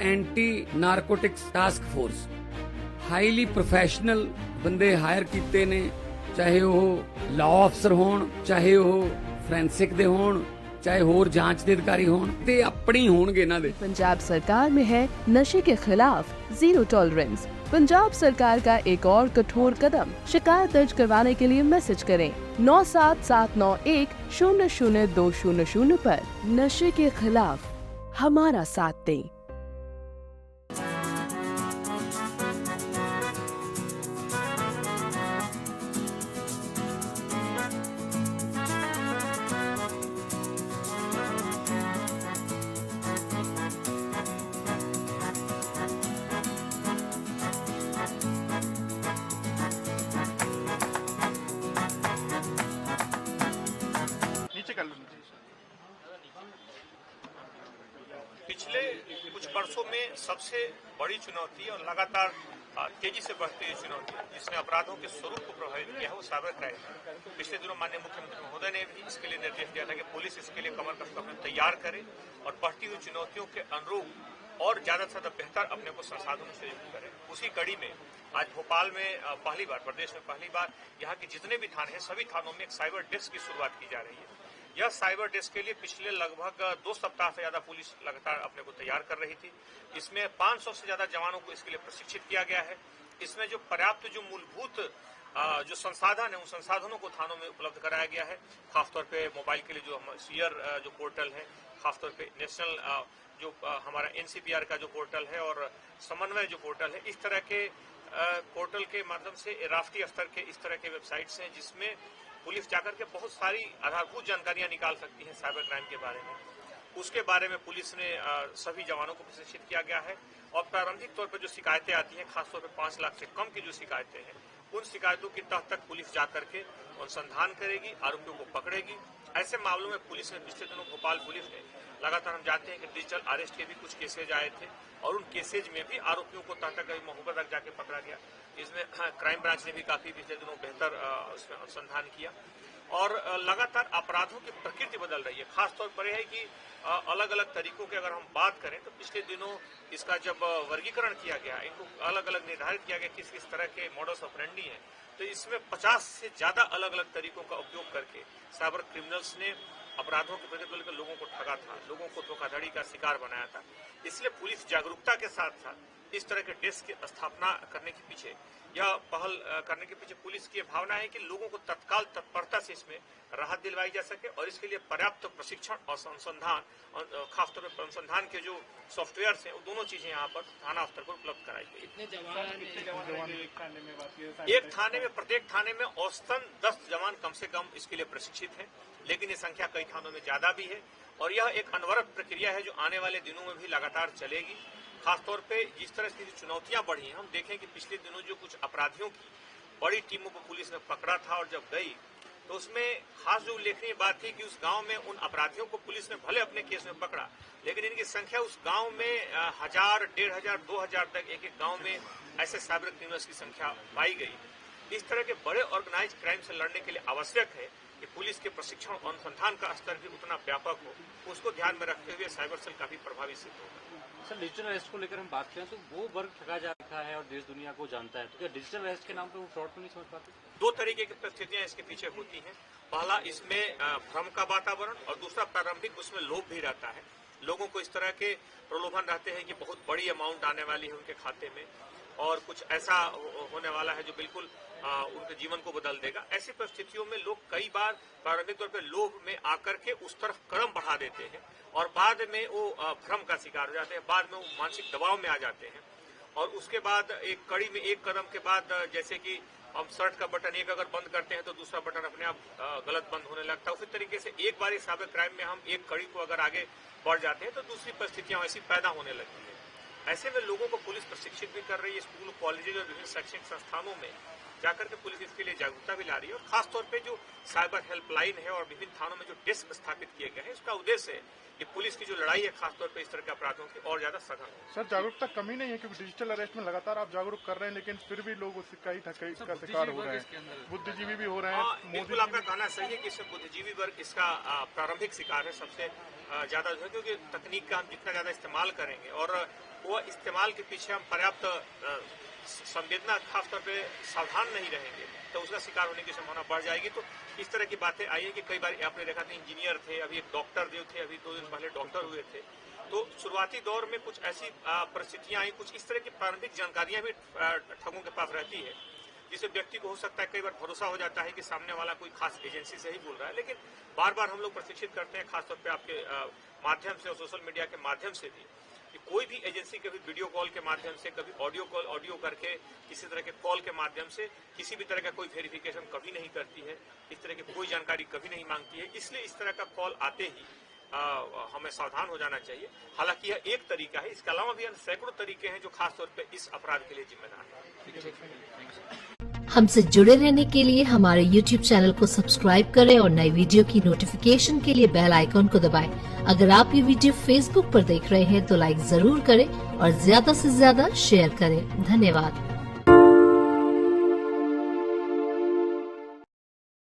Anti narcotics task force highly professional बंदे higher कीते ने, चाहे वो लॉ अफसर होण, चाहे वो फोरेंसिक दे होण, चाहे होर जांच के अधिकारी होण ते अपनी होणगे इन्हां दे। पंजाब सरकार में है नशे के खिलाफ जीरो टॉलरेंस। पंजाब सरकार का एक और कठोर कदम। शिकायत दर्ज करवाने के लिए मैसेज करें 9779100200 पर। नशे के खिलाफ हमारा साथ दें। पिछले कुछ वर्षों में सबसे बड़ी चुनौती और लगातार तेजी से बढ़ती हुई चुनौती जिसने अपराधों के स्वरूप को प्रभावित किया है वो साइबर क्राइम है। पिछले दिनों माननीय मुख्यमंत्री महोदय ने भी इसके लिए निर्देश दिया था कि पुलिस इसके लिए कमर कसकर अपने तैयार करे और बढ़ती हुई चुनौतियों के अनुरूप और ज्यादा से ज्यादा बेहतर अपने को संसाधनों से युक्त करे। उसी कड़ी में आज भोपाल में पहली बार, प्रदेश में पहली बार यहाँ के जितने भी थाने हैं सभी थानों में एक साइबर डेस्क की शुरुआत की जा रही है। यह साइबर डेस्क के लिए पिछले लगभग 2 सप्ताह से ज्यादा पुलिस लगातार अपने को तैयार कर रही थी। इसमें 500 से ज्यादा जवानों को इसके लिए प्रशिक्षित किया गया है। इसमें जो पर्याप्त जो मूलभूत जो संसाधन है उन संसाधनों को थानों में उपलब्ध कराया गया है। खासतौर पे मोबाइल के लिए जो सीयर जो पोर्टल है, खासतौर पे नेशनल जो हमारा एनसीपीआर का जो पोर्टल है और समन्वय जो पोर्टल है, इस तरह के पोर्टल के माध्यम से राष्ट्रीय स्तर के इस तरह के वेबसाइट्स हैं जिसमें पुलिस जाकर के बहुत सारी आधारभूत जानकारियां निकाल सकती है साइबर क्राइम के बारे में। उसके बारे में पुलिस ने सभी जवानों को प्रशिक्षित किया गया है और प्रारंभिक तौर पर जो शिकायतें आती हैं, खासतौर पर 5 लाख से कम की जो शिकायतें हैं, उन शिकायतों की तह तक पुलिस जाकर के अनुसंधान करेगी, आरोपियों को पकड़ेगी। ऐसे मामलों में पुलिस ने पिछले दिनों भोपाल पुलिस ने लगातार, हम जानते हैं कि डिजिटल अरेस्ट के भी कुछ केसेज आए थे और उन केसेज में भी आरोपियों को तह तक महोबा तक जाके पकड़ा गया। इसमें क्राइम ब्रांच ने भी काफी पिछले दिनों बेहतर उसमें अनुसंधान किया और लगातार अपराधों की प्रकृति बदल रही है। खासतौर पर यह है कि अलग अलग तरीकों की अगर हम बात करें तो पिछले दिनों इसका जब वर्गीकरण किया गया, इनको अलग अलग निर्धारित किया गया किस किस तरह के मॉडस ऑपरेंडी हैं, तो इसमें 50 से ज्यादा अलग अलग तरीकों का उपयोग करके साइबर क्रिमिनल्स ने अपराधों के प्रति बोलकर लोगों को ठगा था, लोगों को धोखाधड़ी का शिकार बनाया था। इसलिए पुलिस जागरूकता के साथ साथ इस तरह के डेस्क की स्थापना करने के पीछे, यह पहल करने के पीछे पुलिस की भावना है कि लोगों को तत्काल तत्परता से इसमें राहत दिलवाई जा सके और इसके लिए पर्याप्त प्रशिक्षण और अनुसंधान, खासतौर पर अनुसंधान के जो सॉफ्टवेयर हैं, वो दोनों चीजें यहाँ पर थाना स्तर पर उपलब्ध कराई गई। एक थाने में, प्रत्येक थाने में औसतन 10 जवान कम से कम इसके लिए प्रशिक्षित हैं, लेकिन ये संख्या कई थानों में ज्यादा भी है और यह एक अनवरत प्रक्रिया है जो आने वाले दिनों में भी लगातार चलेगी। खासतौर पे जिस तरह की चुनौतियां बढ़ी हैं, हम देखें कि पिछले दिनों जो कुछ अपराधियों की बड़ी टीमों को पुलिस ने पकड़ा था और जब गई तो उसमें खास जो उल्लेखनीय बात थी कि उस गांव में उन अपराधियों को पुलिस ने भले अपने केस में पकड़ा, लेकिन इनकी संख्या उस गांव में 1000, 1500, 2000 तक एक एक गांव में ऐसे साइबर क्रिमिनल्स की संख्या पाई गई। इस तरह के बड़े ऑर्गेनाइज क्राइम से लड़ने के लिए आवश्यक है कि पुलिस के प्रशिक्षण और अनुसंधान का स्तर भी उतना व्यापक हो। उसको ध्यान में रखते हुए साइबर सेल काफी प्रभावी सिद्ध होगा। सर, डिजिटल अरेस्ट को लेकर हम बात करें तो वो वर्ग ठगा जा रखा है और देश दुनिया को जानता है, तो क्या डिजिटल अरेस्ट के नाम पर वो फ्रॉड को नहीं समझ पाते? 2 तरीके की परिस्थितियां इसके पीछे होती हैं। पहला, इसमें भ्रम का वातावरण और दूसरा प्रारंभिक उसमें लोभ भी रहता है। लोगों को इस तरह के प्रलोभन रहते हैं कि बहुत बड़ी अमाउंट आने वाली है उनके खाते में और कुछ ऐसा होने वाला है जो बिल्कुल उनके जीवन को बदल देगा। ऐसी परिस्थितियों में लोग कई बार प्रारंभिक तौर पर लोभ में आकर के उस तरफ कदम बढ़ा देते हैं और बाद में वो भ्रम का शिकार हो जाते हैं, बाद में वो मानसिक दबाव में आ जाते हैं और उसके बाद एक कड़ी में एक कदम के बाद, जैसे कि हम शर्ट का बटन एक अगर बंद करते हैं तो दूसरा बटन अपने आप गलत बंद होने लगता है। उसी तरीके से एक बार इस साइबर क्राइम में हम एक कड़ी को अगर आगे बढ़ जाते हैं तो दूसरी परिस्थितियां ऐसी पैदा होने लगती है। ऐसे में लोगों को पुलिस प्रशिक्षित भी कर रही है। स्कूल, कॉलेजेज और विभिन्न शैक्षणिक संस्थानों में जाकर के पुलिस इसके लिए जागरूकता भी ला रही है और खासतौर पे जो साइबर हेल्पलाइन है और विभिन्न थानों में जो डेस्क स्थापित किए गए हैं, इसका उद्देश्य है कि पुलिस की जो लड़ाई है खासतौर पे इस तरह के अपराधों की और ज्यादा सघन हो। सर, जागरूकता कमी नहीं है क्योंकि डिजिटल अरेस्ट में लगातार आप जागरूक कर रहे हैं, लेकिन फिर भी लोग उसका ही का शिकार हो रहे हैं, बुद्धिजीवी भी हो रहे हैं। बिल्कुल आपका कहना सही है कि इसमें बुद्धिजीवी वर्ग इसका प्रारंभिक शिकार है सबसे ज्यादा, जो है क्योंकि तकनीक का हम जितना ज्यादा इस्तेमाल करेंगे और वो इस्तेमाल के पीछे हम पर्याप्त संवेदना खासतौर पे सावधान नहीं रहेंगे तो उसका शिकार होने की संभावना बढ़ जाएगी। तो इस तरह की बातें आई है कि कई बार आपने देखा था इंजीनियर थे, अभी एक डॉक्टर जो थे, अभी 2 दिन पहले डॉक्टर हुए थे। तो शुरुआती दौर में कुछ ऐसी परिस्थितियां आई, कुछ इस तरह की प्रारंभिक जानकारियां भी ठगों के पास रहती है जिससे व्यक्ति को हो सकता है कई बार भरोसा हो जाता है कि सामने वाला कोई खास एजेंसी से ही बोल रहा है। लेकिन बार बार हम लोग प्रशिक्षित करते हैं खासतौर पे आपके माध्यम से और सोशल मीडिया के माध्यम से भी कि कोई भी एजेंसी कभी वीडियो कॉल के माध्यम से, कभी ऑडियो करके, किसी तरह के कॉल के माध्यम से किसी भी तरह का कोई वेरिफिकेशन कभी नहीं करती है, इस तरह की कोई जानकारी कभी नहीं मांगती है। इसलिए इस तरह का कॉल आते ही हमें सावधान हो जाना चाहिए। हालांकि यह एक तरीका है, इसके अलावा भी सैकड़ों तरीके हैं जो खासतौर पर इस अपराध के लिए जिम्मेदार है। हमसे जुड़े रहने के लिए हमारे YouTube चैनल को सब्सक्राइब करें और नई वीडियो की नोटिफिकेशन के लिए बेल आइकॉन को दबाएं। अगर आप ये वीडियो Facebook पर देख रहे हैं तो लाइक जरूर करें और ज्यादा से ज्यादा शेयर करें। धन्यवाद।